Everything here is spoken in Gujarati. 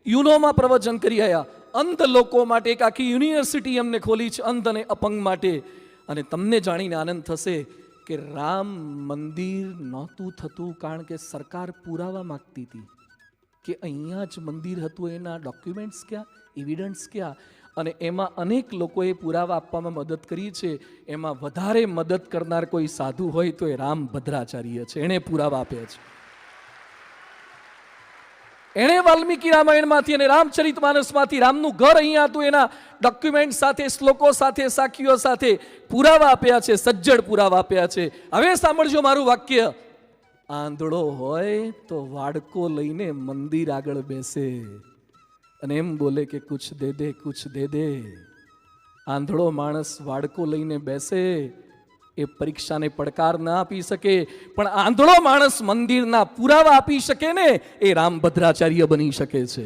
યુનોમાં પ્રવચન કરી આવ્યા, અંધ લોકો માટે એક આખી યુનિવર્સિટી એમને ખોલી છે અંધ અને અપંગ માટે. અને તમને જાણીને આનંદ થશે કે રામ મંદિર નહોતું થતું કારણ કે સરકાર પુરાવા માગતી હતી કે અહીંયા જ મંદિર હતું, એના ડોક્યુમેન્ટ્સ ક્યાં, એવિડન્સ ક્યાં. અને એમાં અનેક લોકોએ પુરાવા આપવામાં મદદ કરી છે. એમાં વધારે મદદ કરનાર કોઈ સાધુ હોય તો એ રામ ભદ્રાચાર્ય છે. એણે પુરાવા આપ્યા છે. એણે વાલ્મીકી રામાયણમાંથી અને રામચરિતમાનસમાંથી રામનું ઘર અહીંયા હતું એના ડોક્યુમેન્ટ સાથે, શ્લોકો સાથે, સાખીઓ સાથે પુરાવા આપ્યા છે, સજ્જડ પુરાવા આપ્યા છે. હવે સાંભળજો મારું વાક્ય. આંધળો હોય તો વાડકો લઈને મંદિર આગળ બેસે અને એમ બોલે કે કુછ દે દે, કુછ દે દે. આંધળો માણસ વાડકો લઈને બેસે એ પરીક્ષાને પડકાર ના આપી શકે, પણ આંધળો માણસ મંદિરના પુરાવા આપી શકે ને, એ રામભદ્રાચાર્ય બની શકે છે.